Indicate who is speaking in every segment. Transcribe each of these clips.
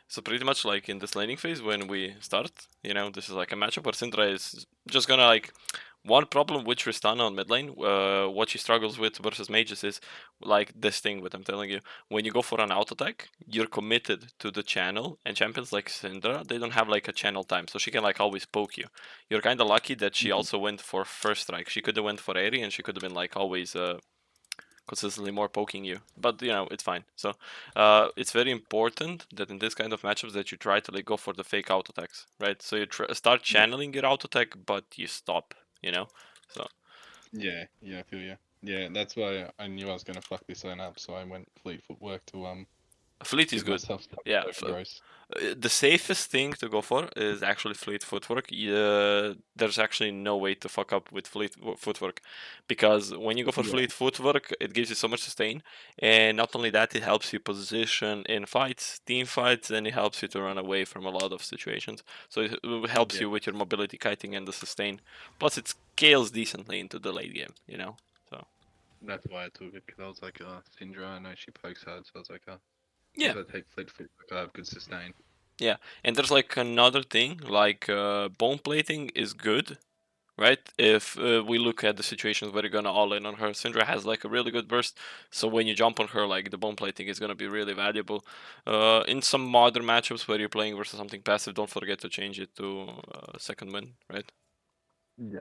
Speaker 1: So pretty much like in this laning phase when we start, this is like a matchup where Syndra is just gonna like one problem with Tristana on mid lane, what she struggles with versus mages is like this thing what I'm telling you. When you go for an auto attack, you're committed to the channel, and champions like Syndra, they don't have like a channel time, so she can like always poke you. You're kind of lucky that she also went for first strike. She could have went for Aerie, and she could have been like always consistently more poking you, but it's fine. So it's very important that in this kind of matchups that you try to like go for the fake auto attacks, right? So you start channeling your auto attack, but you stop, so
Speaker 2: Yeah, I feel you. Yeah, that's why I knew I was gonna fuck this lane up, so I went fleet footwork to
Speaker 1: fleet is
Speaker 2: give
Speaker 1: good.
Speaker 2: myself stuff
Speaker 1: Yeah,
Speaker 2: over gross.
Speaker 1: the safest thing to go for is actually fleet footwork. There's actually no way to fuck up with fleet footwork, because when you go for
Speaker 2: Yeah.
Speaker 1: fleet footwork, it gives you so much sustain, and not only that, it helps you position in fights, team fights, and it helps you to run away from a lot of situations. So it helps
Speaker 2: Yeah.
Speaker 1: you with your mobility, kiting, and the sustain. Plus, it scales decently into the late game. So
Speaker 2: That's why I took it, because I was like, Syndra, I know she pokes hard, so I was like,
Speaker 1: yeah,
Speaker 2: if I take fleet footwork, I have good sustain.
Speaker 1: yeah, and there's like another thing, like bone plating is good, right? If we look at the situations where you're gonna all in on her, Syndra has like a really good burst, so when you jump on her, like the bone plating is gonna be really valuable. In some modern matchups where you're playing versus something passive, don't forget to change it to second win, right?
Speaker 2: Yeah.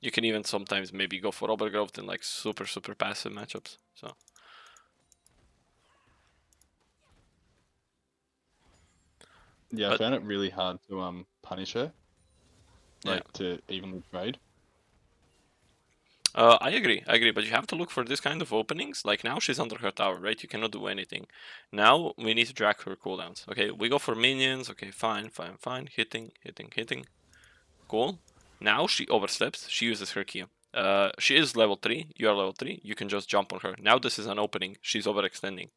Speaker 1: You can even sometimes maybe go for overgrowth in like super passive matchups. So
Speaker 2: Yeah, I
Speaker 1: but
Speaker 2: found it really hard to punish her,
Speaker 1: yeah.
Speaker 2: like to evenly trade.
Speaker 1: I agree, but you have to look for this kind of openings. Like now she's under her tower, right? You cannot do anything. Now we need to drag her cooldowns. Okay, we go for minions. Okay, fine. Hitting. Cool. Now she oversteps. She uses her Q. She is level 3. You are level 3. You can just jump on her. Now this is an opening. She's overextending,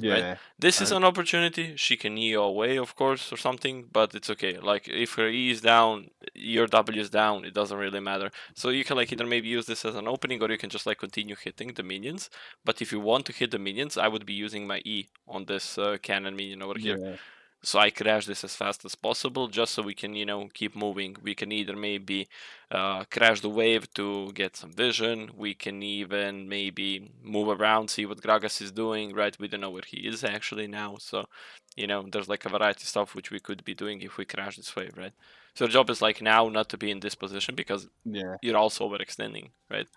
Speaker 1: right?
Speaker 2: Yeah.
Speaker 1: This is
Speaker 2: I,
Speaker 1: an opportunity. She can E away, of course, or something, but it's okay. Like if her E is down, your W is down. It doesn't really matter. So you can like either maybe use this as an opening, or you can just like continue hitting the minions. But if you want to hit the minions, I would be using my E on this cannon minion over here.
Speaker 2: yeah.
Speaker 1: So I crash this as fast as possible, just so we can keep moving. We can either maybe crash the wave to get some vision. We can even maybe move around, see what Gragas is doing, right? We don't know where he is actually now, so there's like a variety of stuff which we could be doing if we crash this wave, right? So the job is like now not to be in this position, because
Speaker 2: Yeah.
Speaker 1: you're also overextending, right?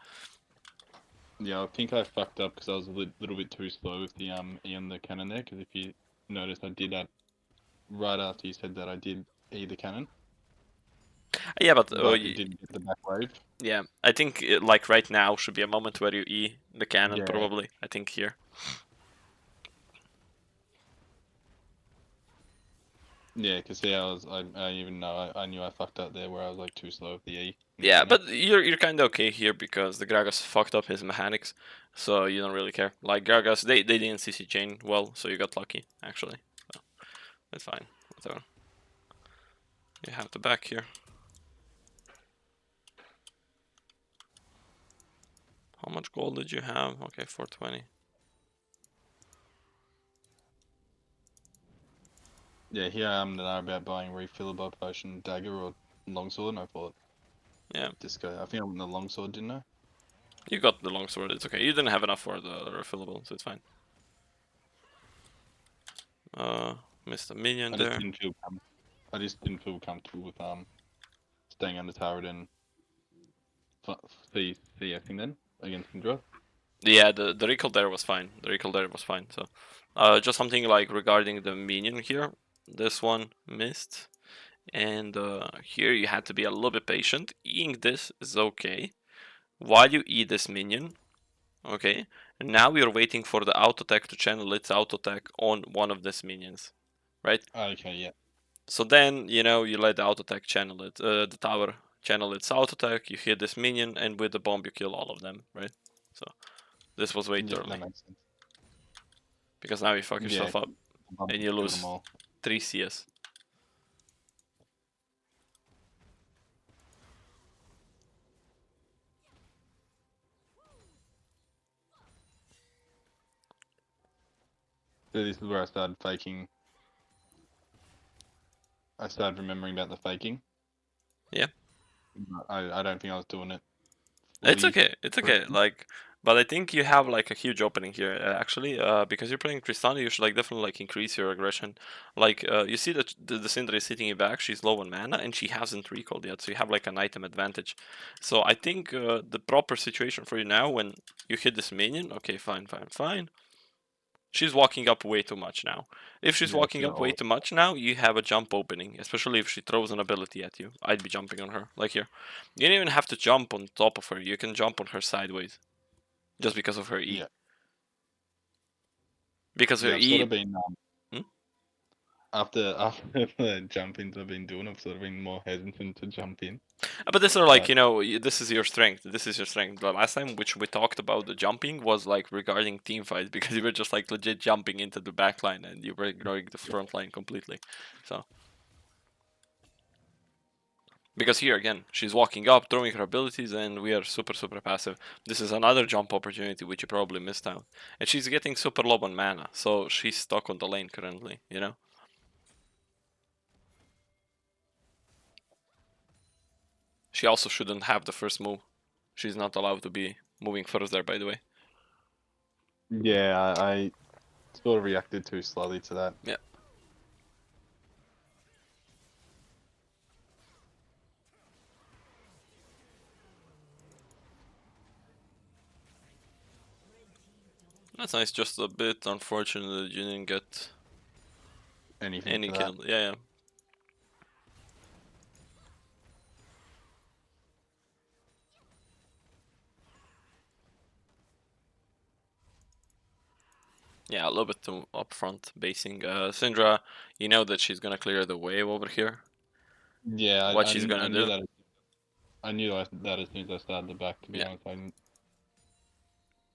Speaker 2: Yeah, I think I fucked up because I was a little bit too slow with the Ian the cannon there. Because if you noticed, I did that right after you said that I did E the cannon,
Speaker 1: Yeah, but
Speaker 2: but it didn't get the back wave.
Speaker 1: yeah, I think like right now should be a moment where you E the cannon,
Speaker 2: Yeah.
Speaker 1: probably. I think here.
Speaker 2: Yeah, because I even know I knew I fucked up there where I was like too slow with the E in the
Speaker 1: Yeah,
Speaker 2: cannon.
Speaker 1: but you're kind of okay here because the Gragas fucked up his mechanics, so you don't really care. Like Gragas, they didn't CC chain well, so you got lucky actually. So that's fine. Whatever. You have the back here. How much gold did you have? Okay, 420.
Speaker 2: Yeah, here I am now about buying refillable potion dagger or longsword, and I thought
Speaker 1: Yeah,
Speaker 2: disco. I think I went the longsword, didn't I?
Speaker 1: you got the longsword. It's okay. You didn't have enough for the refillable, so it's fine. Uh, missed a minion
Speaker 2: I just
Speaker 1: there.
Speaker 2: didn't feel I just didn't feel comfortable with staying under turret and CFing then against Indra.
Speaker 1: Yeah, the recall there was fine. So, just something like regarding the minion here. This one missed. And here you had to be a little bit patient. Eating this is okay. While you eat this minion, okay, now you're waiting for the auto attack to channel its auto attack on one of these minions, right?
Speaker 2: Okay, yeah.
Speaker 1: So then, you let the auto attack channel it, the tower channel its auto attack, you hit this minion, and with the bomb you kill all of them, right? So this was way too
Speaker 2: Yeah, that
Speaker 1: early,
Speaker 2: makes sense.
Speaker 1: because now you fuck
Speaker 2: Yeah,
Speaker 1: yourself up and you
Speaker 2: killed them
Speaker 1: lose
Speaker 2: all.
Speaker 1: 3 CS.
Speaker 2: So this is where I started faking. I started remembering about the faking.
Speaker 1: Yeah.
Speaker 2: I don't think I was doing it
Speaker 1: It's
Speaker 2: fully
Speaker 1: okay. It's okay.
Speaker 2: correctly.
Speaker 1: Like, but I think you have like a huge opening here, actually. Because you're playing Tristana, you should like definitely like increase your aggression. Like, you see that the Syndra is sitting you back. She's low on mana and she hasn't recalled yet, so you have like an item advantage. So I think the proper situation for you now, when you hit this minion, okay, fine, fine, fine. She's walking up way too much now. If she's
Speaker 2: Yeah,
Speaker 1: walking
Speaker 2: she got
Speaker 1: up way
Speaker 2: all.
Speaker 1: too much now, you have a jump opening, especially if she throws an ability at you. I'd be jumping on her, like here. You don't even have to jump on top of her, you can jump on her sideways. Just because of her E.
Speaker 2: Yeah,
Speaker 1: Because her
Speaker 2: yeah. I've sort
Speaker 1: E.
Speaker 2: of been
Speaker 1: Hmm?
Speaker 2: after the jump-ins I've been doing. I've sort of been more hesitant to jump in.
Speaker 1: But this are like,
Speaker 2: But
Speaker 1: you know, this is your strength. This is your strength. The last time which we talked about the jumping was like regarding team fights because you were just like legit jumping into the back line and you were ignoring the front line completely. So because here again, she's walking up, throwing her abilities, and we are super super passive. This is another jump opportunity which you probably missed out. And she's getting super low on mana, so she's stuck on the lane currently, you know? She also shouldn't have the first move. She's not allowed to be moving further, by the way.
Speaker 2: yeah, I sort of reacted too slowly to that.
Speaker 1: Yeah. That's nice, just a bit unfortunate that you didn't get
Speaker 2: Anything
Speaker 1: any
Speaker 2: for that.
Speaker 1: kill. Yeah, yeah. Yeah, a little bit too upfront basing. Syndra, you know that she's gonna clear the wave over here.
Speaker 2: Yeah,
Speaker 1: What she's
Speaker 2: I
Speaker 1: gonna
Speaker 2: knew
Speaker 1: do.
Speaker 2: that. I knew that as soon as I started the back. To be
Speaker 1: Yeah,
Speaker 2: honest,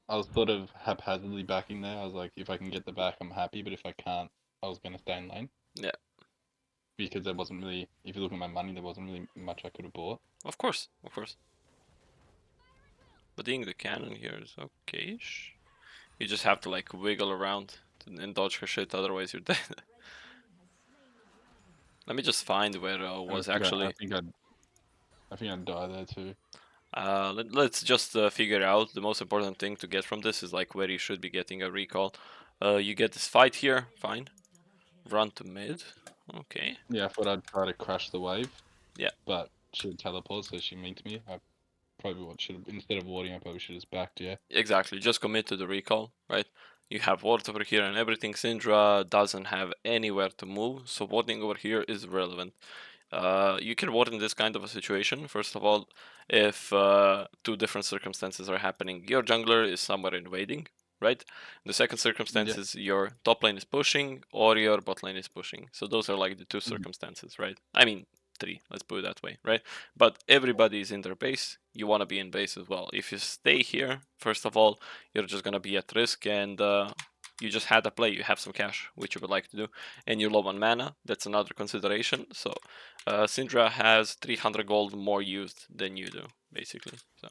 Speaker 2: I was sort of haphazardly backing there. I was like, if I can get the back, I'm happy. But if I can't, I was gonna stay in lane
Speaker 1: yeah.
Speaker 2: because there wasn't really. If you look at my money, there wasn't really much I could have bought.
Speaker 1: Of course, of course. But being the cannon here is okay-ish. You just have to like wiggle around and dodge her shit, otherwise you're dead. Let me just find where
Speaker 2: And
Speaker 1: was actually.
Speaker 2: I think I'd die there too.
Speaker 1: Let's just figure out the most important thing to get from this is like where you should be getting a recall. You get this fight here, fine. Run to mid, okay.
Speaker 2: Yeah, I thought I'd try to crash the wave.
Speaker 1: Yeah.
Speaker 2: But she teleported, so she meet me. I probably should have instead of warding, I probably should have just backed. Yeah.
Speaker 1: Exactly, just commit to the recall, right? You have ward over here and everything. Syndra doesn't have anywhere to move, so warding over here is relevant. You can ward in this kind of a situation. First of all, if two different circumstances are happening, your jungler is somewhere invading, right? The second circumstance
Speaker 2: Yeah.
Speaker 1: is your top lane is pushing or your bot lane is pushing. So those are like the two
Speaker 2: Mhm.
Speaker 1: circumstances, right? I mean, three, let's put it that way, right? But everybody is in their base. You want to be in base as well. If you stay here, first of all, you're just going to be at risk and you just had a play. You have some cash, which you would like to do, and you're low on mana. That's another consideration. So Syndra has 300 gold more used than you do, basically. So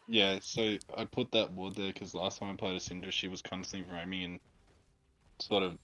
Speaker 2: Yeah, so I put that ward there because last time I played a Syndra, she was constantly roaming and sort of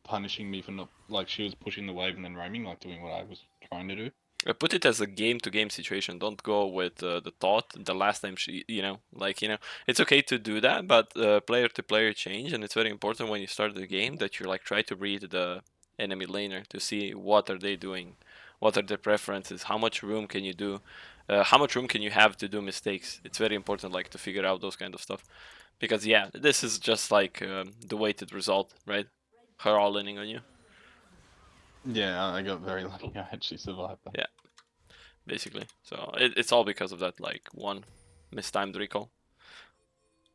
Speaker 2: punishing me for not like she was pushing the wave and then roaming, like doing what I was trying to do.
Speaker 1: put it as a game-to-game situation. Don't go with the thought the last time she, it's okay to do that, but player-to-player change, and it's very important when you start the game that you like try to read the enemy laner to see what are they doing, what are their preferences, how much room can you do, how much room can you have to do mistakes. It's very important, like to figure out those kind of stuff, because yeah, this is just like the weighted result, right? Her all-inning on you.
Speaker 2: Yeah, I got very lucky. I actually survived that.
Speaker 1: Yeah, basically. So it's all because of that like one mistimed recall.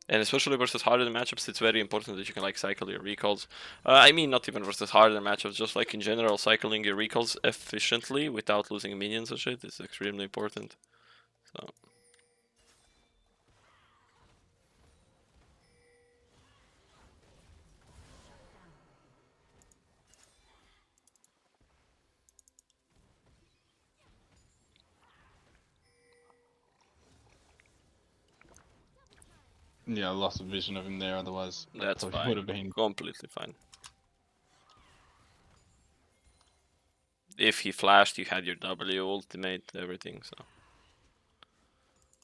Speaker 1: And especially versus harder matchups, it's very important that you can like cycle your recalls. I mean, not even versus harder matchups, just like in general, cycling your recalls efficiently without losing minions and shit is extremely important. So
Speaker 2: Yeah, I lost vision of him there. Otherwise, I
Speaker 1: That's
Speaker 2: probably would
Speaker 1: fine.
Speaker 2: have been.
Speaker 1: Completely fine. If he flashed, you had your W ultimate, everything. So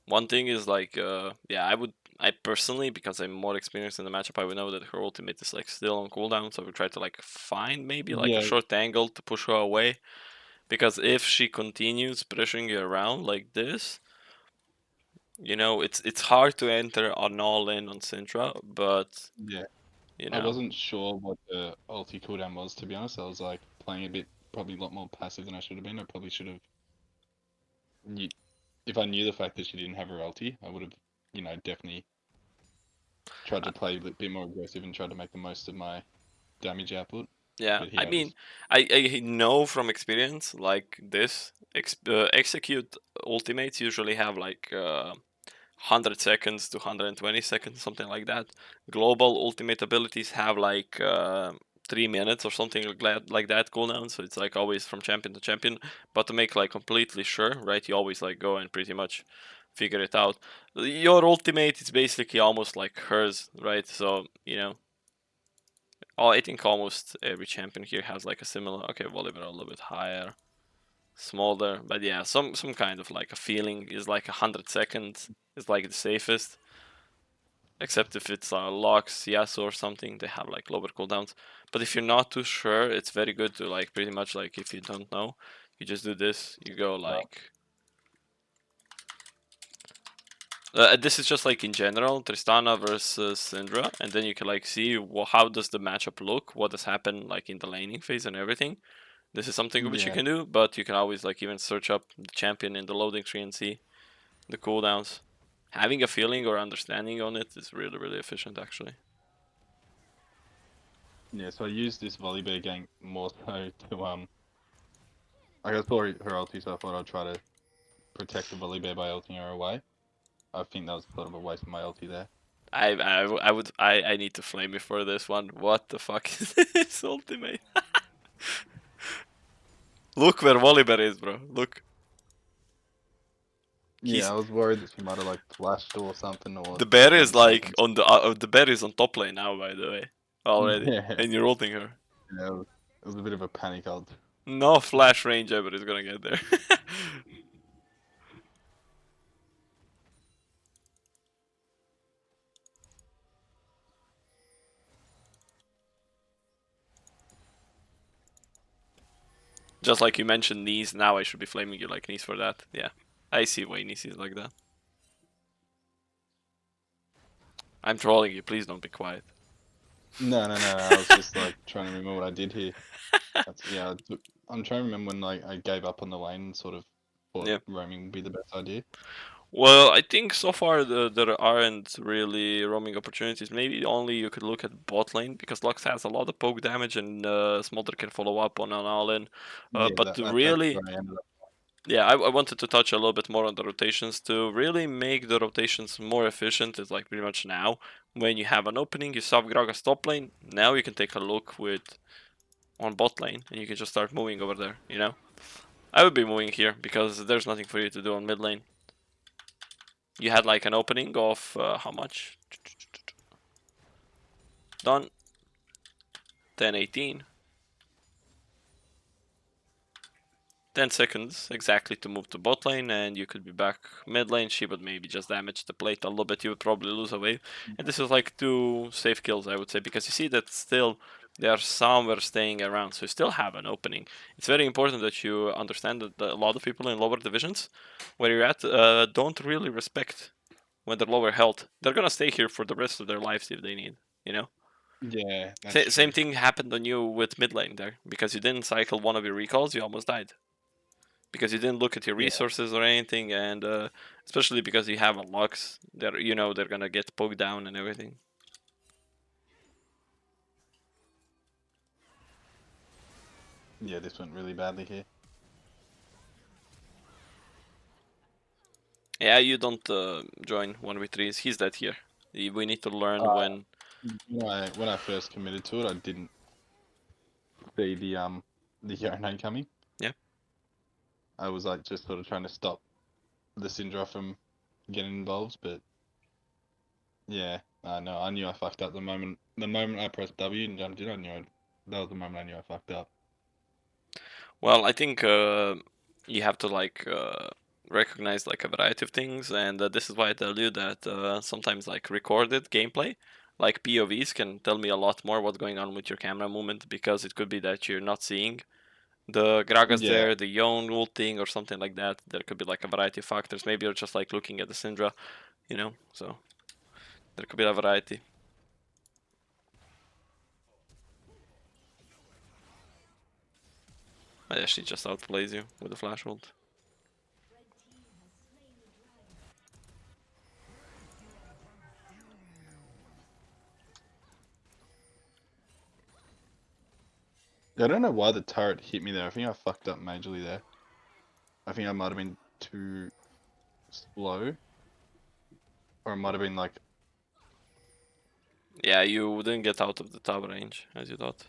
Speaker 1: one thing is like, yeah, I personally, because I'm more experienced in the matchup, I would know that her ultimate is like still on cooldown. So we try to like find maybe like a
Speaker 2: Yeah,
Speaker 1: short angle to push her away. Because if she continues pressuring you around like this, it's hard to enter an all-in on Syndra, but
Speaker 2: yeah.
Speaker 1: you
Speaker 2: I
Speaker 1: know,
Speaker 2: wasn't sure what the ulti cooldown was, to be honest. I was like playing a bit, probably a lot more passive than I should have been. I probably should have. If I knew the fact that she didn't have her ulti, I would have, definitely tried
Speaker 1: uh,
Speaker 2: to play a bit more aggressive and tried to make the most of my damage output.
Speaker 1: yeah.
Speaker 2: But
Speaker 1: I
Speaker 2: here I
Speaker 1: mean,
Speaker 2: just,
Speaker 1: I know from experience like this, execute ultimates usually have like 100 seconds to 120 seconds, something like that. Global ultimate abilities have like 3 minutes or something like that cooldown. So it's like always from champion to champion. But to make like completely sure, right? You always like go and pretty much figure it out. Your ultimate is basically almost like hers, right? So I think almost every champion here has like a similar. Okay, Volibear a little bit higher, smaller, but yeah, some kind of like a feeling is like 100 seconds is like the safest. Except if it's Lux, Yasuo or something, they have like lower cooldowns. But if you're not too sure, it's very good to like pretty much like if you don't know, you just do this. You go
Speaker 2: well,
Speaker 1: like. This is just like in general, Tristana versus Syndra, and then you can like see how does the matchup look, what has happened like in the laning phase and everything. This is something which you
Speaker 2: yeah,
Speaker 1: can do, but you can always like even search up the champion in the loading screen and see the cooldowns. Having a feeling or understanding on it is really really efficient actually.
Speaker 2: yeah. So I used this Volibear gank more so to I guess for her ulti, so I thought I'd try to protect the Volibear by ulting her away. I think that was sort of a waste of my ulti there.
Speaker 1: I need to flame you for this one. What the fuck is this ultimate? Look where Volibear is, bro. Look,
Speaker 2: Yeah,
Speaker 1: he's
Speaker 2: I was worried that she might have like flashed or something or
Speaker 1: the bear is
Speaker 2: done
Speaker 1: like
Speaker 2: something.
Speaker 1: on the bear is on top lane now, by the way, already,
Speaker 2: Yeah,
Speaker 1: and you're ulting her.
Speaker 2: yeah, it was a bit of a panic ult.
Speaker 1: No flash range ever is gonna get there. Just like you mentioned knees, now I should be flaming you like knees for that. Yeah, I see why knees is like that. I'm trolling you. Please don't be quiet.
Speaker 2: No, no, no. I was just like trying to remember what I did here. That's yeah. I'm trying to remember when like I gave up on the lane and sort of thought
Speaker 1: Yeah.
Speaker 2: roaming would be the best idea.
Speaker 1: Well, I think so far there aren't really roaming opportunities. Maybe only you could look at bot lane because Lux has a lot of poke damage and Smolder can follow up on an all-in.
Speaker 2: Yeah,
Speaker 1: But
Speaker 2: that's
Speaker 1: really,
Speaker 2: where I ended up.
Speaker 1: yeah, I wanted to touch a little bit more on the rotations to really make the rotations more efficient. It's like pretty much now when you have an opening, you sub Gragas top lane. Now you can take a look with on bot lane and you can just start moving over there. I would be moving here because there's nothing for you to do on mid lane. You had like an opening of how much? Done. 10-18. 10 seconds exactly to move to bot lane, and you could be back mid lane. She would maybe just damage the plate a little bit. You would probably lose a wave. And this is like 2 safe kills, I would say, because you see that still they are somewhere staying around. So you still have an opening. It's very important that you understand that a lot of people in lower divisions, where you're at, don't really respect when they're lower health. They're gonna stay here for the rest of their lives if they need, you know?
Speaker 2: Yeah, that's
Speaker 1: Same
Speaker 2: true.
Speaker 1: thing happened on you with mid lane there because you didn't cycle one of your recalls, you almost died because you didn't look at your
Speaker 2: Yeah,
Speaker 1: resources or anything, and especially because you have a Lux, they're gonna get poked down and everything.
Speaker 2: yeah. This went really badly here.
Speaker 1: Yeah, you don't join 1v3s. He's dead here. We need to learn
Speaker 2: Uh,
Speaker 1: when.
Speaker 2: when I first committed to it, I didn't see the Yone coming.
Speaker 1: Yeah,
Speaker 2: I was like just sort of trying to stop the Syndra from getting involved, but. Yeah, I know. I knew I fucked up the moment. The moment I pressed W and jumped in, I knew that was the moment I knew I fucked up.
Speaker 1: Well, I think you have to like recognize like a variety of things, and this is why I tell you that sometimes like recorded gameplay, like POVs, can tell me a lot more what's going on with your camera movement, because it could be that you're not seeing the Gragas
Speaker 2: Yeah,
Speaker 1: there, the Yon ulting or something like that. There could be like a variety of factors. Maybe you're just like looking at the Syndra, you know. So there could be a variety. I actually just outplays you with the flash ult.
Speaker 2: I don't know why the turret hit me there. I think I fucked up majorly there. I think I might have been too slow, or it might have been like,
Speaker 1: Yeah, you didn't get out of the top range as you thought.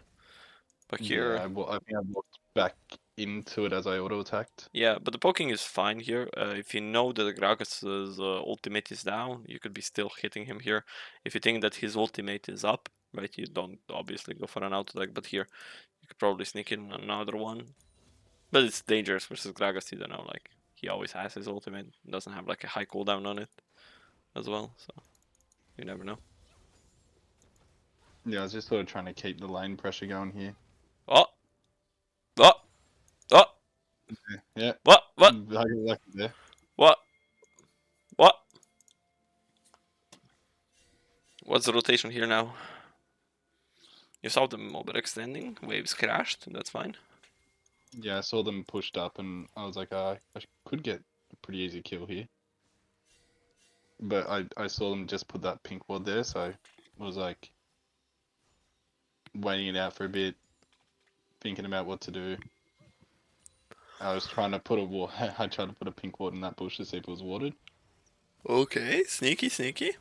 Speaker 1: But
Speaker 2: yeah,
Speaker 1: here,
Speaker 2: I think I walked back into it as I auto attacked.
Speaker 1: yeah, but the poking is fine here. If you know that Gragas's ultimate is down, you could be still hitting him here. If you think that his ultimate is up, right, you don't obviously go for an auto attack, but here you could probably sneak in another one. But it's dangerous versus Gragas, you don't know, like, he always has his ultimate, doesn't have like a high cooldown on it as well, so you never know.
Speaker 2: Yeah, I was just sort of trying to keep the lane pressure going here.
Speaker 1: Oh! Oh! Oh!
Speaker 2: Yeah,
Speaker 1: What?
Speaker 2: I got lucky there.
Speaker 1: What? What? What's the rotation here now? You saw them overextending, waves crashed, that's fine.
Speaker 2: Yeah, I saw them pushed up, and I was like, I could get a pretty easy kill here. But I saw them just put that pink ward there, so I was like waiting it out for a bit, thinking about what to do. I was trying to put a ward. I tried to put a pink ward in that bush to see if it was watered.
Speaker 1: Okay, sneaky, sneaky.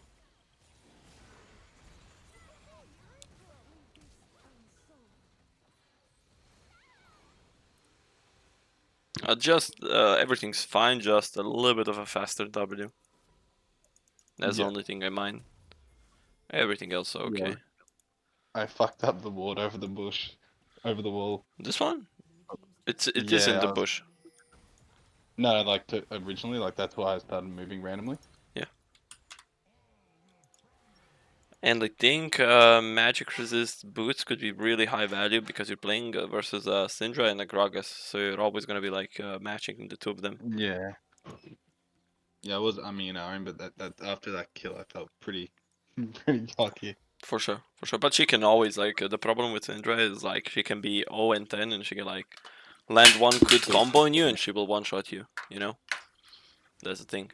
Speaker 1: Just everything's fine, just a little bit of a faster W. That's the
Speaker 2: Yeah,
Speaker 1: only thing I mind. Everything else
Speaker 2: yeah.
Speaker 1: okay.
Speaker 2: I fucked up the ward over the bush, over the wall.
Speaker 1: This one? It is in
Speaker 2: Yeah,
Speaker 1: the bush.
Speaker 2: no, like originally, like that's why I started moving randomly.
Speaker 1: Yeah. And I think magic resist boots could be really high value because you're playing versus Syndra and a Gragas, so you're always gonna be like matching the two of them.
Speaker 2: Yeah, yeah. I was umming and ahhing, but that after that kill, I felt pretty, pretty cocky.
Speaker 1: For sure, for sure. But she can always like the problem with Syndra is like she can be 0 and 10 and she can like land one good combo on you and she will one shot you. You know, that's the thing.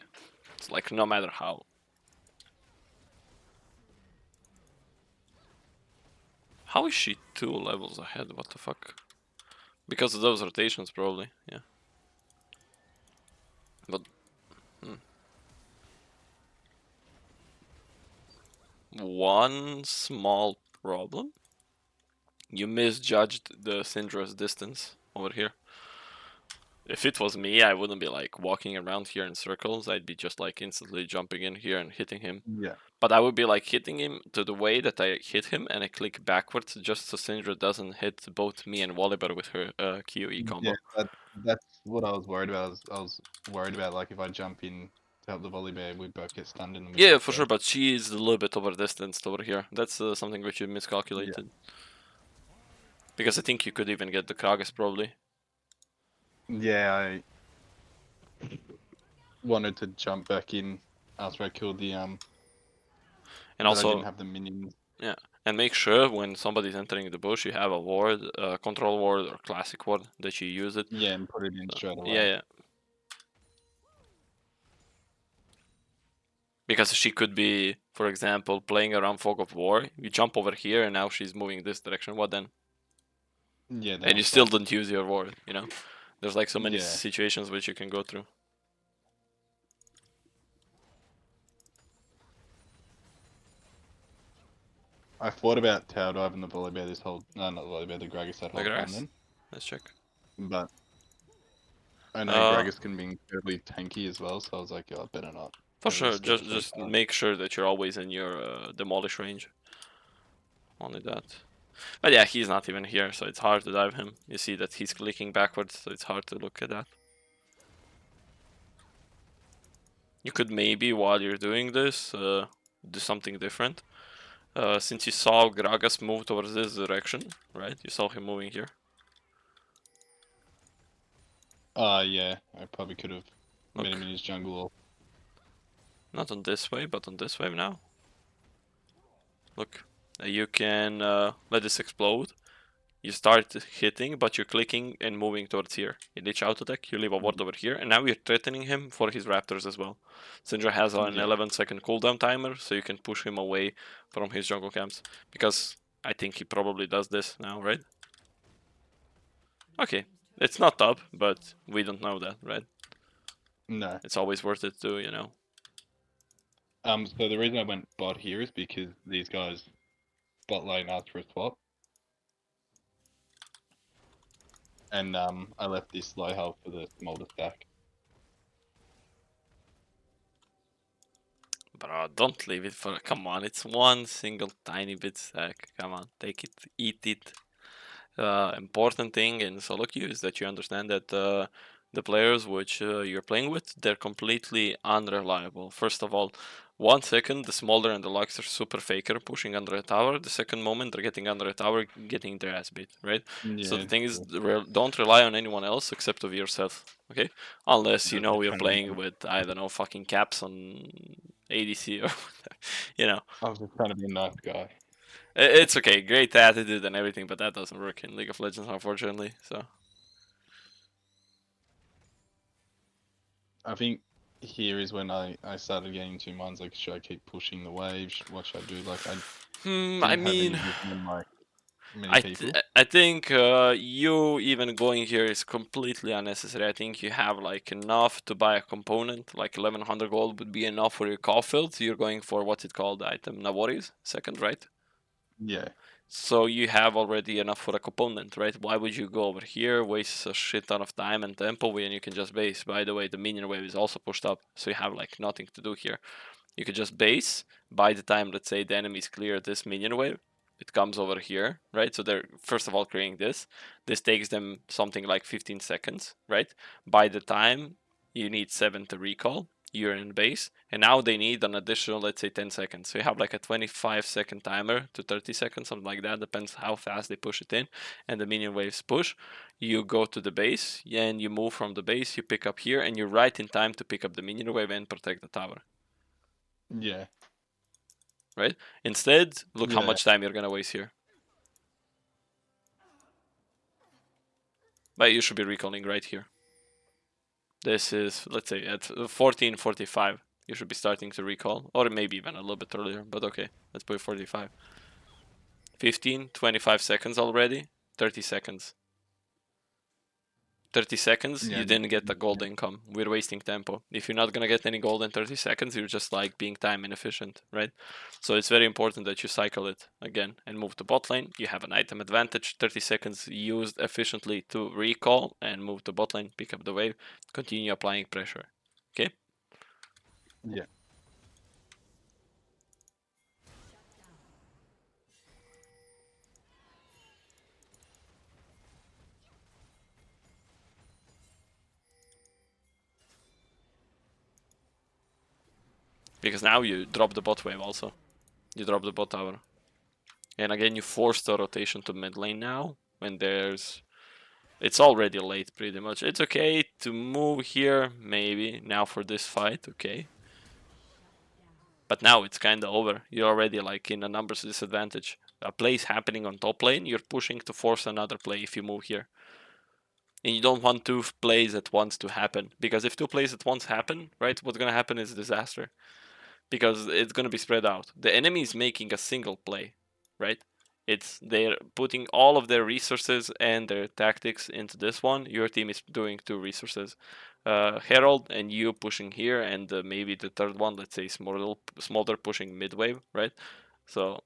Speaker 1: It's like no matter how. How is she 2 levels ahead? What the fuck? Because of those rotations, probably. Yeah. But one small problem. You misjudged the Syndra's distance over here. If it was me, I wouldn't be like walking around here in circles. I'd be just like instantly jumping in here and hitting him.
Speaker 2: Yeah,
Speaker 1: But I would be like hitting him to the way that I hit him, and I click backwards just so Syndra doesn't hit both me and Volibear with her QE
Speaker 2: yeah.
Speaker 1: combo.
Speaker 2: That's what I was worried about. I was worried about like if I jump in to help the volley bear, we both get stunned and we
Speaker 1: Yeah,
Speaker 2: both
Speaker 1: for
Speaker 2: go.
Speaker 1: sure, but she is a little bit over distanced over here. That's something which you
Speaker 2: Yeah,
Speaker 1: miscalculated. Because I think you could even get the Kragas probably.
Speaker 2: yeah. I wanted to jump back in after I killed the
Speaker 1: And
Speaker 2: but I didn't
Speaker 1: also,
Speaker 2: have the minions.
Speaker 1: yeah, and make sure when somebody's entering the bush, you have a ward, control ward or classic ward that you use it.
Speaker 2: Yeah, and put it in
Speaker 1: So,
Speaker 2: straight
Speaker 1: yeah,
Speaker 2: away.
Speaker 1: yeah. Because she could be, for example, playing around Fog of War. You jump over here, and now she's moving this direction. What then?
Speaker 2: Yeah, then
Speaker 1: And
Speaker 2: I'm
Speaker 1: you still
Speaker 2: fucked.
Speaker 1: don't use your ward. You know, there's like so many
Speaker 2: Yeah,
Speaker 1: situations which you can go through.
Speaker 2: I thought about tower diving the volley bear this whole no, not the volley bear, the Gragas that
Speaker 1: The
Speaker 2: whole time
Speaker 1: grass.
Speaker 2: then,
Speaker 1: Let's check.
Speaker 2: but I know
Speaker 1: Uh,
Speaker 2: Gragas can be incredibly tanky as well, so I was like, oh, I better not.
Speaker 1: For
Speaker 2: At
Speaker 1: sure,
Speaker 2: least get
Speaker 1: just
Speaker 2: 3
Speaker 1: make sure that you're always in your demolish range. Only that. But yeah, he's not even here, so it's hard to dive him. You see that he's clicking backwards, so it's hard to look at that. You could maybe, while you're doing this, do something different. Since you saw Gragas move towards this direction, right? You saw him moving here.
Speaker 2: Yeah, I probably could have met him
Speaker 1: Look,
Speaker 2: in his jungle or
Speaker 1: not on this way, but on this wave now. Look, you can let this explode. You start hitting, but you're clicking and moving towards here. You ditch auto attack, you leave a ward over here, and now you're threatening him for his raptors as well. Syndra has an
Speaker 2: yeah.
Speaker 1: 11-second cooldown timer, so you can push him away from his jungle camps. Because I think he probably does this now, right? Okay, it's not top, but we don't know that, right?
Speaker 2: No.
Speaker 1: It's always worth it to, you know.
Speaker 2: So the reason I went bot here is because these guys bot lane asked for a swap. And I left this low health for the smolder stack.
Speaker 1: Bro, don't leave it for. Come on, it's one single tiny bit stack. Come on, take it, eat it. Important thing in solo queue is that you understand that the players which you're playing with, they're completely unreliable. First of all, 1 second, the Smolder and the Lux are super faker pushing under a tower. The second moment, they're getting under a tower, getting their ass beat, right? So
Speaker 2: Yeah,
Speaker 1: the thing is, don't rely on anyone else except of yourself, okay? Unless, you
Speaker 2: just
Speaker 1: know, you're
Speaker 2: trying to be
Speaker 1: playing with, I don't know, fucking caps on ADC or, you know.
Speaker 2: I was just trying to be a nice guy.
Speaker 1: It's okay, great attitude and everything, but that doesn't work in League of Legends, unfortunately. So
Speaker 2: I think here is when I started getting two minds. Like, should I keep pushing the wave? What should I do? Like, I
Speaker 1: I
Speaker 2: didn't have any
Speaker 1: mean,
Speaker 2: vision like many people.
Speaker 1: I think you even going here is completely unnecessary. I think you have like enough to buy a component. Like 1100 gold would be enough for your Caulfield. You're going for what's it called? The item Navoris second, right?
Speaker 2: Yeah,
Speaker 1: So you have already enough for a component, right? Why would you go over here, waste a shit ton of time and tempo when you can just base? By the way, the minion wave is also pushed up, so you have like nothing to do here. You could just base. By the time, let's say, the enemies clear this minion wave, it comes over here, right? So they're first of all clearing this. This takes them something like 15 seconds, right? By the time you need 7 to recall, you're in base, and now they need an additional, let's say, 10 seconds. So you have like a 25-second timer to 30 seconds, something like that. Depends how fast they push it in, and the minion waves push. You go to the base, and you move from the base. You pick up here, and you're right in time to pick up the minion wave and protect the tower.
Speaker 2: yeah,
Speaker 1: Right? Instead, look how
Speaker 2: yeah,
Speaker 1: much time you're gonna waste here. But you should be recalling right here. This is, let's say, at 14:45. You should be starting to recall, or maybe even a little bit earlier, but okay, let's put 45. 15, 25 seconds already, 30 seconds. 30 seconds,
Speaker 2: yeah,
Speaker 1: you didn't get the gold income. We're wasting tempo. If you're not gonna get any gold in 30 seconds, you're just like being time inefficient, right? So it's very important that you cycle it again and move to bot lane. You have an item advantage. 30 seconds used efficiently to recall and move to bot lane, pick up the wave, continue applying pressure. Okay?
Speaker 2: yeah,
Speaker 1: Because now you drop the bot wave also. You drop the bot tower. And again, you force the rotation to mid lane now when there's. It's already late, pretty much. It's okay to move here, maybe, now for this fight, okay. But now it's kind of over. You're already like in a numbers disadvantage. A play is happening on top lane, you're pushing to force another play if you move here. And you don't want two plays at once to happen. Because if two plays at once happen, right, what's going to happen is disaster. Because it's going to be spread out. The enemy is making a single play, right? It's they're putting all of their resources and their tactics into this one. Your team is doing two resources, Herald and you pushing here, and maybe the third one, let's say Smolder pushing mid wave, right? So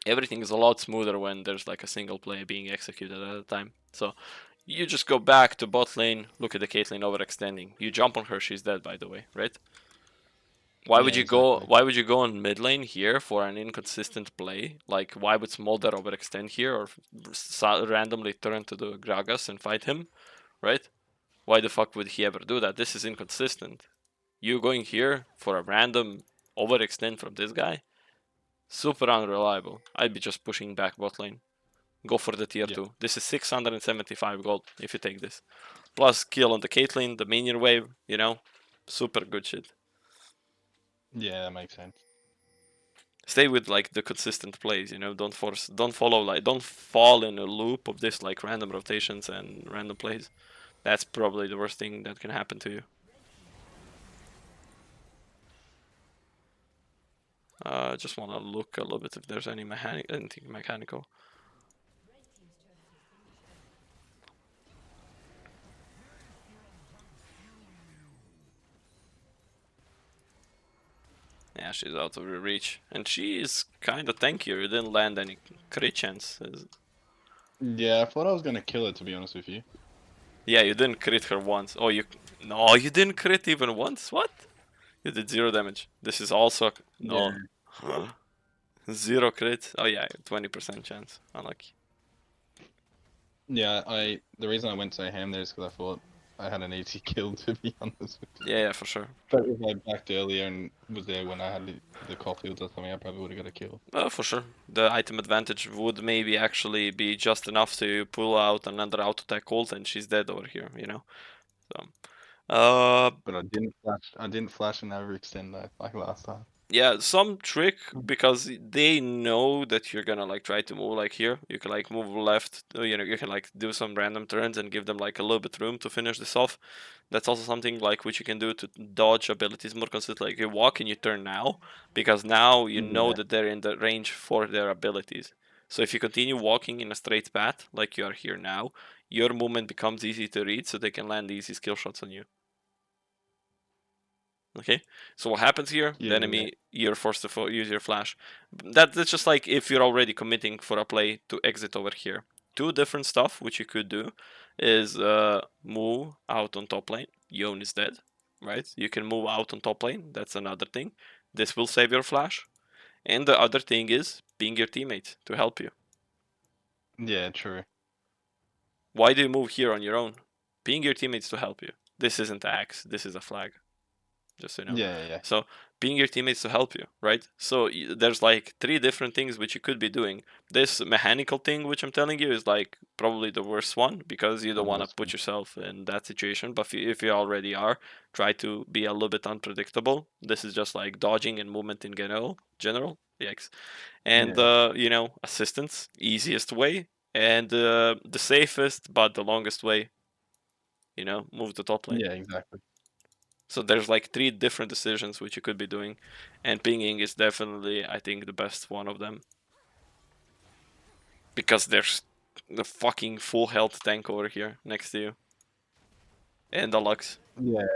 Speaker 1: everything is a lot smoother when there's like a single play being executed at a time. So you just go back to bot lane, look at the Caitlyn overextending. You jump on her, she's dead, by the way, right? Why
Speaker 2: Yeah,
Speaker 1: would you go?
Speaker 2: exactly.
Speaker 1: Why would you go on mid lane here for an inconsistent play? Like, why would Smolder overextend here or randomly turn to the Gragas and fight him? Right? Why the fuck would he ever do that? This is inconsistent. You going here for a random overextend from this guy? Super unreliable. I'd be just pushing back bot lane. Go for the tier
Speaker 2: Yeah.
Speaker 1: 2. This is 675 gold if you take this. Plus kill on the Caitlyn, the minion wave, you know? Super good shit.
Speaker 2: Yeah, that makes sense.
Speaker 1: Stay with like the consistent plays, you know? Don't follow like, don't fall in a loop of this like random rotations and random plays. That's probably the worst thing that can happen to you. Just want to look a little bit if there's anything mechanical. Yeah, she's out of your reach. And she is kind of tankier. You didn't land any crit chances.
Speaker 2: Yeah, I thought I was gonna kill it, to be honest with you.
Speaker 1: Yeah, you didn't crit her once. Oh, you... No, you didn't crit even once? What? You did 0 damage. This is also...
Speaker 2: Yeah.
Speaker 1: No. 0 crit. Oh yeah, 20% chance. Unlucky.
Speaker 2: Yeah, the reason I went so ham there is because I thought I had an easy kill, to be honest with you.
Speaker 1: Yeah, for sure.
Speaker 2: But if I backed earlier and was there when I had the Caulfields or something, I probably would have got a kill.
Speaker 1: For sure. The item advantage would maybe actually be just enough to pull out another auto attack ult and she's dead over here, you know? So...
Speaker 2: But I didn't flash. I didn't flash and overextend though, like last time.
Speaker 1: yeah, some trick because they know that you're gonna like try to move like here. You can like move left, you know, you can like do some random turns and give them like a little bit room to finish this off. That's also something like which you can do to dodge abilities more consistently. Like you walk and you turn now because now you know
Speaker 2: Yeah.
Speaker 1: that they're in the range for their abilities. So if you continue walking in a straight path like you are here now, your movement becomes easy to read, so they can land easy skill shots on you. Okay, so what happens here? The
Speaker 2: Yeah.
Speaker 1: enemy, you're forced to use your flash. That's just like if you're already committing for a play to exit over here. Two different stuff which you could do is move out on top lane. Yone is dead, right? You can move out on top lane. That's another thing. This will save your flash. And the other thing is ping your teammate to help you.
Speaker 2: Yeah. True.
Speaker 1: Why do you move here on your own? Ping your teammates to help you. This isn't axe. This is a flag. Just so you know.
Speaker 2: Yeah. Yeah.
Speaker 1: So ping your teammates to help you, right? So there's like three different things which you could be doing. This mechanical thing, which I'm telling you, is like probably the worst one because you don't want to put yourself in that situation. But if you already are, try to be a little bit unpredictable. This is just like dodging and movement in general. Yikes. And
Speaker 2: Yeah.
Speaker 1: you know, assistance, easiest way, and the safest but the longest way. You know, move to top lane.
Speaker 2: Yeah. Exactly.
Speaker 1: So there's like three different decisions which you could be doing, and pinging is definitely, I think, the best one of them. Because there's the fucking full health tank over here next to you. And the Lux.
Speaker 2: Yeah.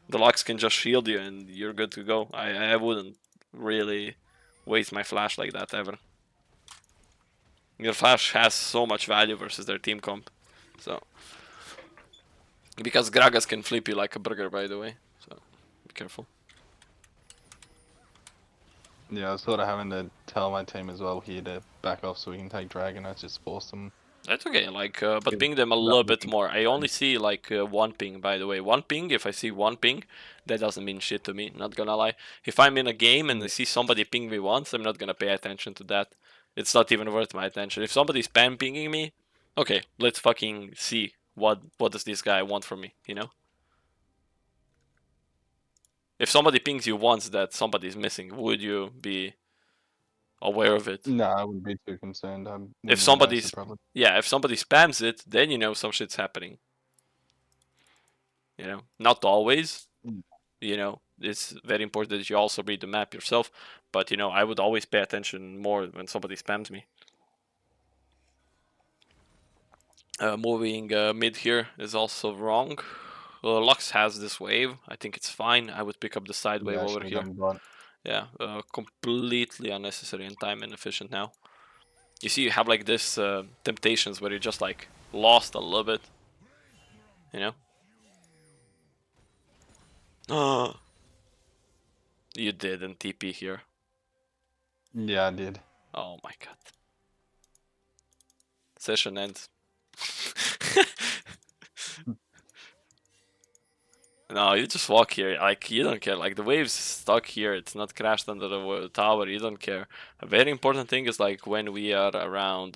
Speaker 1: The Lux can just shield you and you're good to go. I wouldn't really waste my flash like that ever. Your flash has so much value versus their team comp. So because Gragas can flip you like a burger, by the way. So be careful.
Speaker 2: Yeah. I was sort of having to tell my team as well here to back off so we can take Dragon. I just forced them.
Speaker 1: That's okay, like, but
Speaker 2: Give
Speaker 1: ping them a
Speaker 2: that
Speaker 1: little bit
Speaker 2: looking
Speaker 1: more. I only
Speaker 2: fine.
Speaker 1: see like one ping, by the way. One ping, if I see one ping, that doesn't mean shit to me, not gonna lie. If I'm in a game and I
Speaker 2: Yeah.
Speaker 1: see somebody ping me once, I'm not gonna pay attention to that. It's not even worth my attention. If somebody's spam pinging me, okay, let's fucking see what does this guy want from me, you know? If somebody pings you once that somebody's missing, would you be aware of it?
Speaker 2: No, I wouldn't be too concerned. I
Speaker 1: If
Speaker 2: wouldn't even notice it
Speaker 1: somebody's
Speaker 2: probably.
Speaker 1: Yeah, if somebody spams it, then you know some shit's happening. You know, not always.
Speaker 2: Mm.
Speaker 1: You know, it's very important that you also read the map yourself. But you know, I would always pay attention more when somebody spams me. Moving mid here is also wrong. Lux has this wave. I think it's fine. I would pick up the side wave
Speaker 2: Yeah, I
Speaker 1: over
Speaker 2: should have
Speaker 1: here.
Speaker 2: done bot.
Speaker 1: Yeah, completely unnecessary and time inefficient now. You see, you have like this temptations where you just like lost a little bit. You know. You didn't TP here.
Speaker 2: Yeah, I did.
Speaker 1: Oh my god. Session ends. No, you just walk here. Like, you don't care. Like, the wave's stuck here. It's not crashed under the tower. You don't care. A very important thing is, like, when we are around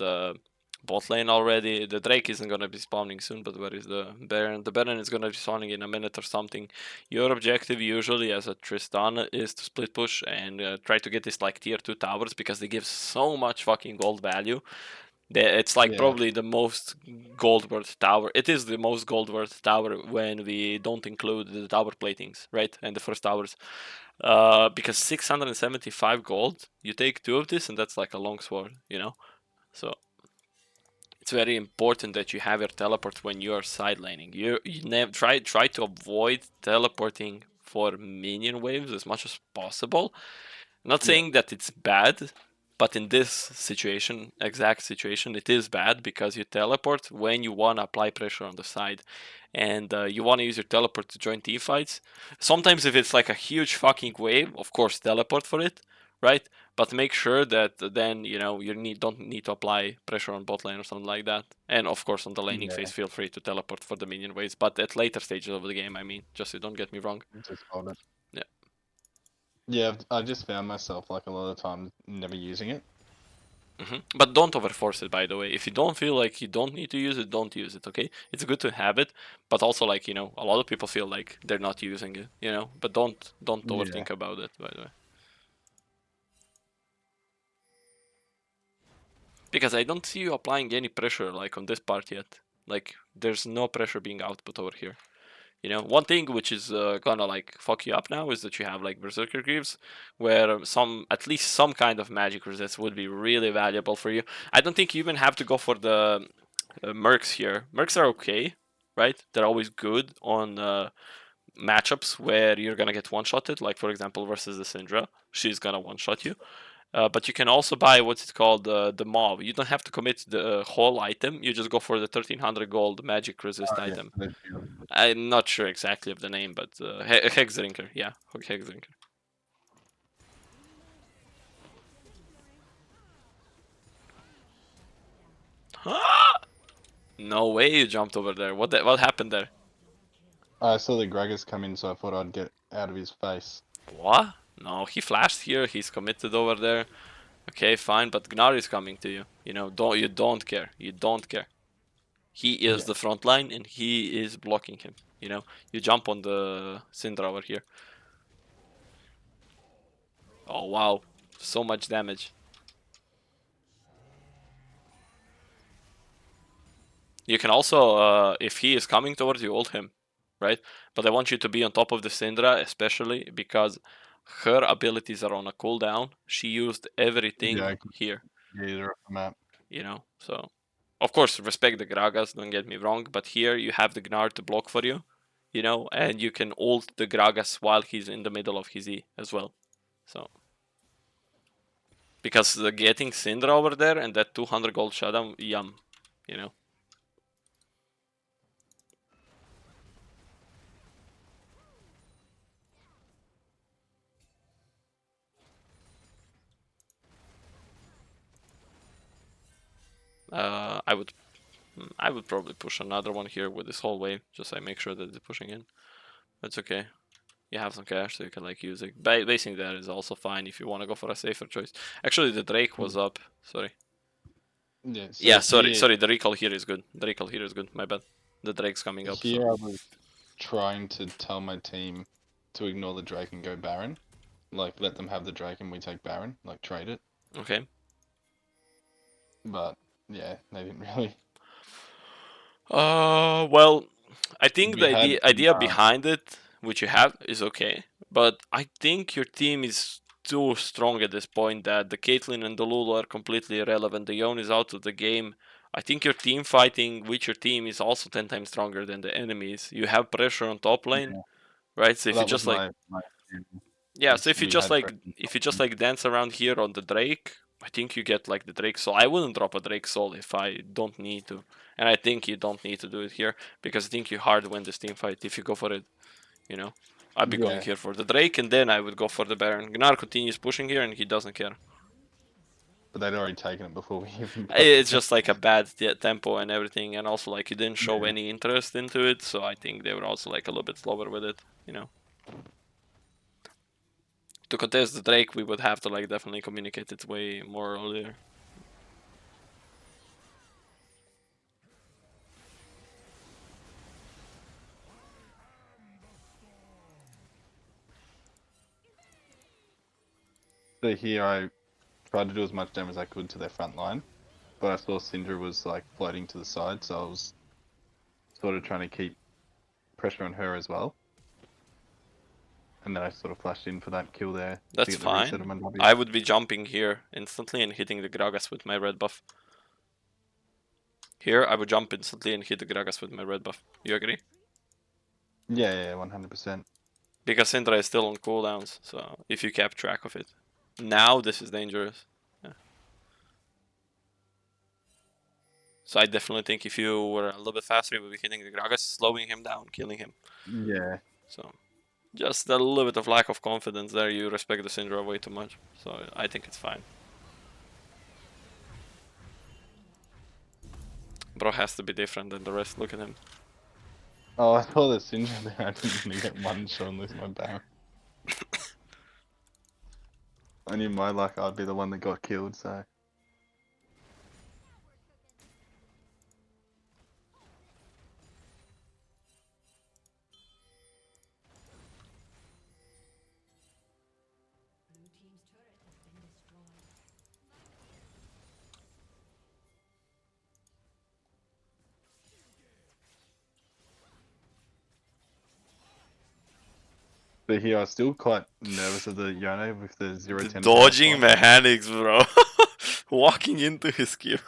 Speaker 1: bot lane already, the Drake isn't going to be spawning soon, but where is the Baron? The Baron is going to be spawning in a minute or something. Your objective, usually, as a Tristana, is to split push and try to get this, like, tier 2 towers because they give so much fucking gold value. It's like
Speaker 2: Yeah.
Speaker 1: probably the most gold worth tower. It is the most gold worth tower when we don't include the tower platings, right? And the first towers. Because 675 gold, you take two of this, and that's like a long sword, you know? So it's very important that you have your teleport when you are side laning. You never try to avoid teleporting for minion waves as much as possible. Not
Speaker 2: Yeah.
Speaker 1: saying that it's bad, but in this situation, exact situation, it is bad because you teleport when you want to apply pressure on the side. And you want to use your teleport to join team fights. Sometimes, if it's like a huge fucking wave, of course, teleport for it, right? But make sure that then don't need to apply pressure on bot lane or something like that. And of course, on the laning
Speaker 2: Yeah.
Speaker 1: phase, feel free to teleport for the minion waves. But at later stages of the game, I mean, just so don't get me wrong.
Speaker 2: Just hold it.
Speaker 1: Yeah.
Speaker 2: Yeah, I just found myself like a lot of times never using it.
Speaker 1: But don't overforce it, by the way. If you don't feel like you don't need to use it, don't use it, okay? It's good to have it, but also, like, a lot of people feel like they're not using it, But don't
Speaker 2: Yeah.
Speaker 1: overthink about it, by the way. Because I don't see you applying any pressure, like, on this part yet. Like, there's no pressure being output over here. One thing which is gonna like fuck you up now is that you have like Berserker Greaves, where at least some kind of magic resist would be really valuable for you. I don't think you even have to go for the Mercs here. Mercs are okay, right? They're always good on matchups where you're gonna get one-shotted, like for example versus the Syndra. She's gonna one-shot you. But you can also buy what's it called, the mob. You don't have to commit the whole item. You just go for the 1300 gold magic resist
Speaker 2: Oh, yeah.
Speaker 1: item.
Speaker 2: That's beautiful.
Speaker 1: I'm not sure exactly of the name, but Hex Drinker, yeah, Hex Drinker. No way you jumped over there. What happened there?
Speaker 2: I saw the Gragas come in, so I thought I'd get out of his face.
Speaker 1: What? No, he flashed here. He's committed over there. Okay, fine, but Gnar is coming to you. Don't care. You don't care. He is
Speaker 2: Yeah.
Speaker 1: the front line, and he is blocking him. You jump on the Syndra over here. Oh wow, so much damage. You can also, if he is coming towards you, ult him, right? But I want you to be on top of the Syndra, especially because her abilities are on a cooldown. She used everything
Speaker 2: Yeah, I could
Speaker 1: here,
Speaker 2: get either off the map.
Speaker 1: So, of course, respect the Gragas, don't get me wrong, but here you have the Gnar to block for you, and you can ult the Gragas while he's in the middle of his E as well. So, because getting Syndra over there and that 200 gold shutdown, yum, you know. I would probably push another one here with this whole wave, just so I make sure that it's pushing in. That's okay. You have some cash, so you can like use it. Basing that is also fine if you want to go for a safer choice. Actually, the Drake was up. Sorry.
Speaker 2: Yeah, so
Speaker 1: Yeah, sorry,
Speaker 2: here,
Speaker 1: sorry. The recall here is good. The recall here is good. My bad. The Drake's coming up. So
Speaker 2: here I was trying to tell my team to ignore the Drake and go Baron. Like, let them have the Drake and we take Baron, like, trade it.
Speaker 1: okay.
Speaker 2: But, yeah, they didn't really.
Speaker 1: Well, I think
Speaker 2: We
Speaker 1: the
Speaker 2: had,
Speaker 1: idea behind it, which you have, is okay. But I think your team is too strong at this point that the Caitlyn and the Lulu are completely irrelevant. The Yone is out of the game. I think your team fighting with your team is also 10 times stronger than the enemies. You have pressure on top lane,
Speaker 2: yeah,
Speaker 1: right? So if
Speaker 2: well,
Speaker 1: you
Speaker 2: that was
Speaker 1: just like,
Speaker 2: my opinion.
Speaker 1: yeah, so
Speaker 2: We had pressure on
Speaker 1: if
Speaker 2: top
Speaker 1: you
Speaker 2: of
Speaker 1: just
Speaker 2: them.
Speaker 1: like dance around here on the Drake, I think you get like the Drake soul. I wouldn't drop a Drake soul if I don't need to, and I think you don't need to do it here because I think you hard win this team fight if you go for it. You know. I'd be going
Speaker 2: Yeah,
Speaker 1: here for the Drake, and then I would go for the Baron. Gnar continues pushing here, and he doesn't care.
Speaker 2: but they'd already taken it before we even got
Speaker 1: It's
Speaker 2: there.
Speaker 1: just like a bad tempo and everything, and also like he didn't show
Speaker 2: Yeah.
Speaker 1: any interest into it, so I think they were also like a little bit slower with it, you know. To contest the Drake, we would have to like definitely communicate it way more earlier.
Speaker 2: So here I tried to do as much damage as I could to their front line, but I saw Syndra was like floating to the side, so I was sort of trying to keep pressure on her as well. And then I sort of flashed in for that kill there to
Speaker 1: That's
Speaker 2: get the reset of
Speaker 1: fine.
Speaker 2: my W.
Speaker 1: I would be jumping here instantly and hitting the Gragas with my red buff. Here, I would jump instantly and hit the Gragas with my red buff. You agree?
Speaker 2: Yeah, 100%.
Speaker 1: Because Syndra is still on cooldowns, so if you kept track of it. Now this is dangerous. Yeah. So I definitely think if you were a little bit faster, you would be hitting the Gragas, slowing him down, killing him.
Speaker 2: Yeah.
Speaker 1: So just a little bit of lack of confidence there. You respect the Syndra way too much. So I think it's fine. Bro has to be different than the rest. Look at him.
Speaker 2: Oh, I saw the Syndra there. I didn't even get one shot and lose my Baron. I knew my luck I'd be the one that got killed, so. But here, I was still quite nervous of the Yone with the 0-10
Speaker 1: The
Speaker 2: power
Speaker 1: dodging
Speaker 2: spike.
Speaker 1: mechanics, bro. Walking into his Q.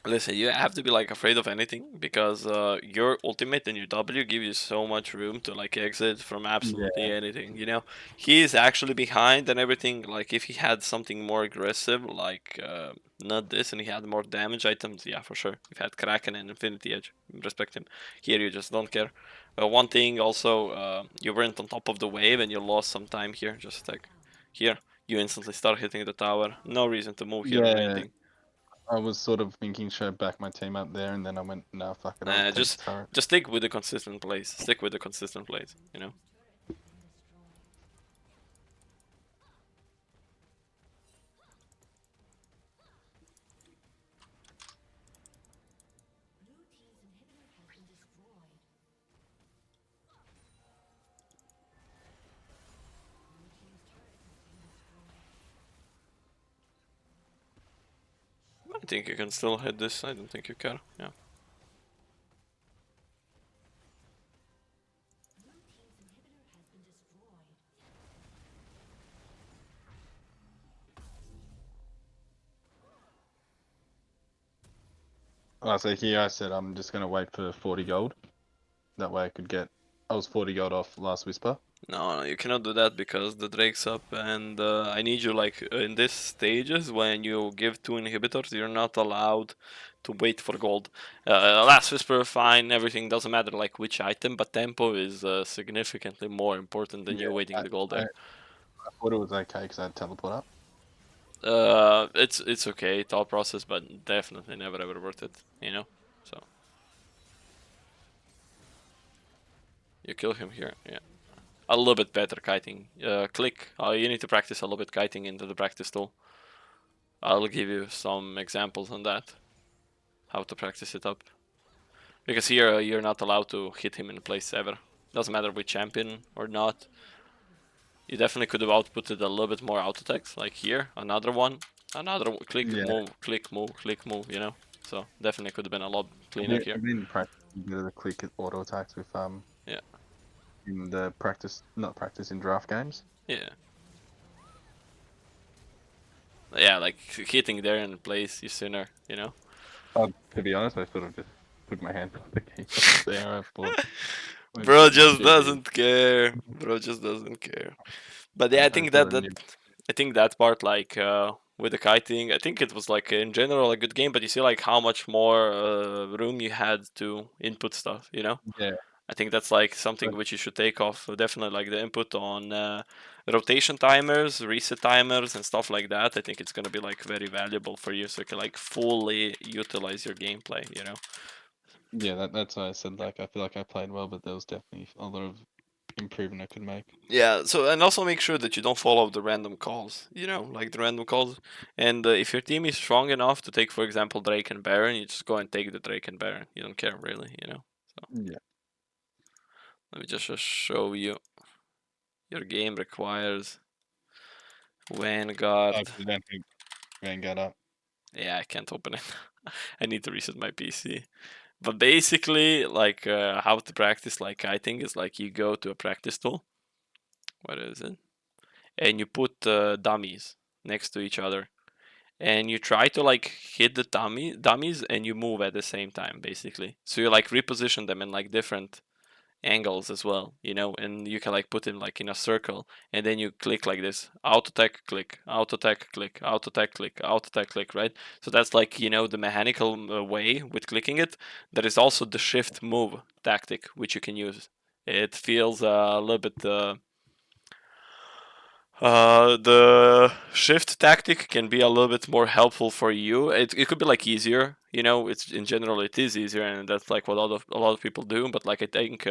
Speaker 1: Listen, you have to be like afraid of anything because your ultimate and your W give you so much room to like exit from absolutely anything. You know, he is actually behind and everything. Like if he had something more aggressive, like not this, and he had more damage items, yeah, for sure. If he had Kraken and Infinity Edge, respect him. Here you just don't care. One thing also, you weren't on top of the wave and you lost some time here. Just like here, you instantly start hitting the tower. No reason to move here or
Speaker 2: Yeah,
Speaker 1: anything.
Speaker 2: I was sort of thinking should I back my team up there, and then I went, nah, fuck it, I'll take the
Speaker 1: Just
Speaker 2: turret.
Speaker 1: stick with the consistent plays. Stick with the consistent plays. You know. I think you can still hit this. I don't think you can. Yeah.
Speaker 2: So here I said I'm just gonna wait for 40 gold. That way I could get. I was 40 gold off last Whisper.
Speaker 1: No, you cannot do that because the Drake's up, and I need you like in this stages when you give two inhibitors, you're not allowed to wait for gold. Last Whisper, fine, everything doesn't matter like which item, but tempo is significantly more important than you waiting the gold
Speaker 2: I
Speaker 1: there.
Speaker 2: thought it was okay because I had teleport up.
Speaker 1: It's okay, thought process, but definitely never ever worth it. You know, so you kill him here. Yeah. A little bit better kiting. Click. You need to practice a little bit kiting into the practice tool. I'll give you some examples on that. How to practice it up. Because here you're not allowed to hit him in place ever. Doesn't matter which champion or not. You definitely could have outputted a little bit more auto attacks. Like here, another one. Another click,
Speaker 2: Yeah,
Speaker 1: move, click, move, click, move, you know? So definitely could have been a lot
Speaker 2: I've
Speaker 1: cleaner
Speaker 2: been,
Speaker 1: here.
Speaker 2: I've been practicing a bit of the quick auto attacks with
Speaker 1: Yeah.
Speaker 2: in the practice, not practice in draft games.
Speaker 1: Yeah. Yeah, like hitting there in place you sooner, you know?
Speaker 2: To be honest, I sort of just took my hand off the key there. I thought,
Speaker 1: Bro just
Speaker 2: GG.
Speaker 1: doesn't care. Bro just doesn't care. But yeah,
Speaker 2: I sort of knew.
Speaker 1: I think that part like with the kiting, I think it was like in general a good game, but you see like how much more room you had to input stuff, you know?
Speaker 2: Yeah,
Speaker 1: I think that's like something
Speaker 2: But
Speaker 1: which you should take off. Definitely like the input on rotation timers, reset timers, and stuff like that. I think it's gonna be like very valuable for you, so you can like fully utilize your gameplay. You know.
Speaker 2: yeah, that's why I said like I feel like I played well, but there was definitely a lot of improvement I could make.
Speaker 1: Yeah. So and also make sure that you don't follow the random calls. You know, like the random calls. And if your team is strong enough to take, for example, Drake and Baron, you just go and take the Drake and Baron. You don't care really. You know. So
Speaker 2: Yeah.
Speaker 1: let me just show you. Your game requires
Speaker 2: Oh,
Speaker 1: Vanguard.
Speaker 2: 'cause you don't think Vanguard up.
Speaker 1: Yeah, I can't open it. I need to reset my PC. But basically, like how to practice like kiting is like you go to a practice tool. What is it? And you put dummies next to each other, and you try to like hit the dummies, and you move at the same time, basically. So you like reposition them in like different angles as well, you know, and you can like put in like in a circle, and then you click like this: auto attack, click, auto attack, click, auto attack, click, auto attack, click, right? So that's like, you know, the mechanical way with clicking it. There is also the shift move tactic which you can use. It feels a little bit the shift tactic can be a little bit more helpful for you. It could be like easier, you know. It's in general it is easier, and that's like what a lot of people do. But like I think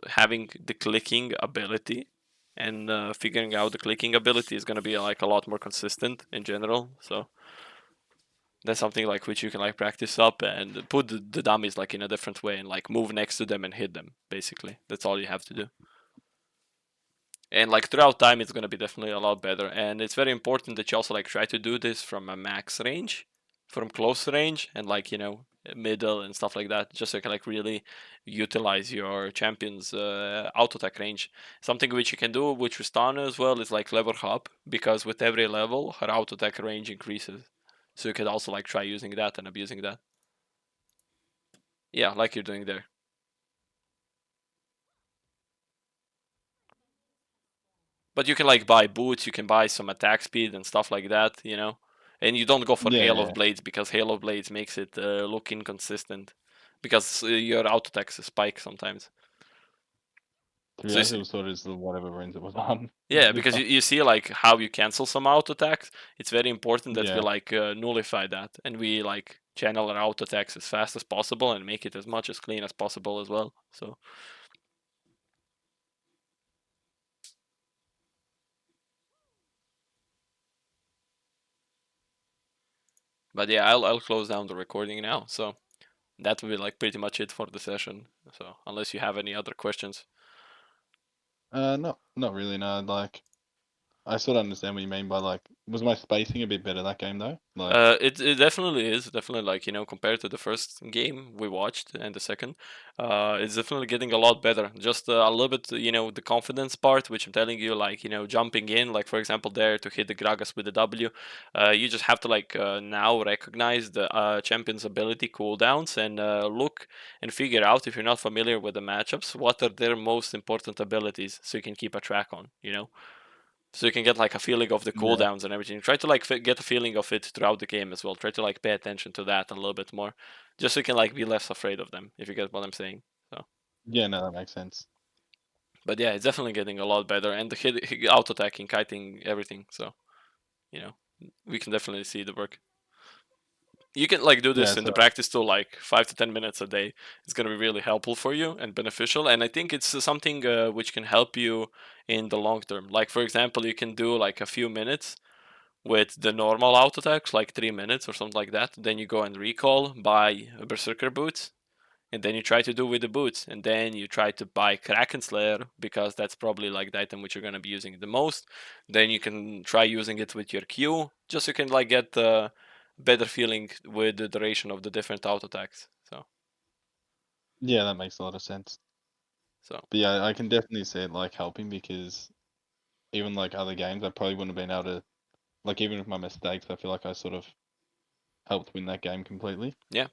Speaker 1: having the clicking ability and figuring out the clicking ability is gonna be like a lot more consistent in general. So that's something like which you can like practice up and put the dummies like in a different way and like move next to them and hit them. Basically, that's all you have to do. And like throughout time it's going to be definitely a lot better, and it's very important that you also like try to do this from a max range, from close range, and like, you know, middle and stuff like that, just so you can like really utilize your champion's auto attack range. Something which you can do with Tristana as well is like level her up, because with every level her auto attack range increases, so you could also like try using that and abusing that. Yeah, like you're doing there. But you can like buy boots, you can buy some attack speed and stuff like that, you know. And you don't go for
Speaker 2: Yeah,
Speaker 1: Hail
Speaker 2: yeah.
Speaker 1: of Blades, because Hail of Blades makes it look inconsistent, because your auto attacks spike sometimes.
Speaker 2: To be
Speaker 1: So
Speaker 2: honest, it was sort of just whatever runes it was on
Speaker 1: yeah,
Speaker 2: this
Speaker 1: because
Speaker 2: time.
Speaker 1: you see like how you cancel some auto attacks. It's very important that we
Speaker 2: Yeah.
Speaker 1: like nullify that, and we like channel our auto attacks as fast as possible and make it as much as clean as possible as well. So, but yeah, I'll close down the recording now. So that will be like pretty much it for the session. So unless you have any other questions.
Speaker 2: Not really. No, like I sort of understand what you mean by like, was my spacing a bit better that game though? Like,
Speaker 1: It definitely is. Definitely, like, you know, compared to the first game we watched and the second, it's definitely getting a lot better. Just a little bit, you know, the confidence part, which I'm telling you, like, you know, jumping in, like for example, there to hit the Gragas with the W, you just have to like now recognize the champion's ability cooldowns and look and figure out, if you're not familiar with the matchups, what are their most important abilities, so you can keep a track on, you know, so you can get like a feeling of the
Speaker 2: yeah,
Speaker 1: cooldowns and everything. Try to like get a feeling of it throughout the game as well. Try to like pay attention to that a little bit more, just so you can like be less afraid of them, if you get what I'm saying. So,
Speaker 2: yeah, no, that makes sense.
Speaker 1: but yeah, it's definitely getting a lot better, and the auto attacking, kiting, everything. So, you know, we can definitely see the work. You can like do
Speaker 2: Yeah,
Speaker 1: this in
Speaker 2: so
Speaker 1: the practice to like 5 to 10 minutes a day. It's gonna be really helpful for you and beneficial, and I think it's something which can help you in the long term. Like for example, you can do like a few minutes with the normal auto attacks, like 3 minutes or something like that. Then you go and recall, buy Berserker boots, and then you try to do with the boots, and then you try to buy Kraken Slayer, because that's probably like the item which you're gonna be using the most. Then you can try using it with your Q, just so you can like get a better feeling with the duration of the different auto attacks.
Speaker 2: yeah, that makes a lot of sense.
Speaker 1: So
Speaker 2: But yeah, I can definitely see it like helping because even like other games, I probably wouldn't have been able to like even with my mistakes, I feel like I sort of helped win that game completely.
Speaker 1: yeah,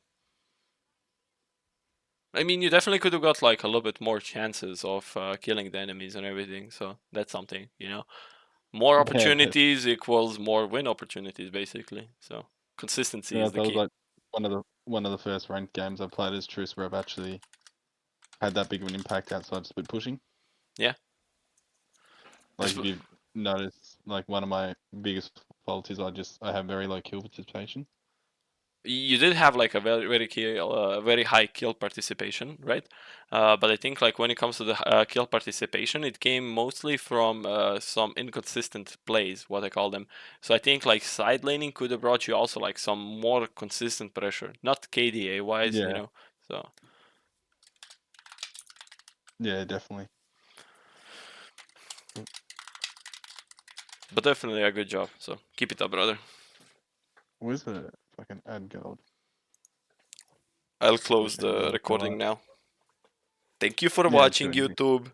Speaker 1: I mean, you definitely could have got like a little bit more chances of killing the enemies and everything. So that's something, you know. More
Speaker 2: Yeah, but
Speaker 1: opportunities equals more win opportunities, basically. So consistency is
Speaker 2: that
Speaker 1: the
Speaker 2: was
Speaker 1: key.
Speaker 2: like one of the first ranked games I played as Truce where I've actually had that big of an impact outside split pushing.
Speaker 1: Yeah.
Speaker 2: Like if you've noticed, like one of my biggest faults is I have very low kill participation.
Speaker 1: You did have like a very high kill participation, right? But I think like when it comes to the kill participation, it came mostly from some inconsistent plays, what I call them. So I think like side laning could have brought you also like some more consistent pressure, not KDA wise,
Speaker 2: Yeah,
Speaker 1: So
Speaker 2: yeah, definitely.
Speaker 1: but definitely a good job. So keep it up, brother.
Speaker 2: Where's the fucking add gold?
Speaker 1: I'll close
Speaker 2: Okay,
Speaker 1: the
Speaker 2: yeah,
Speaker 1: recording
Speaker 2: alright.
Speaker 1: now. Thank you for
Speaker 2: Yeah,
Speaker 1: watching,
Speaker 2: sure, easy.
Speaker 1: YouTube.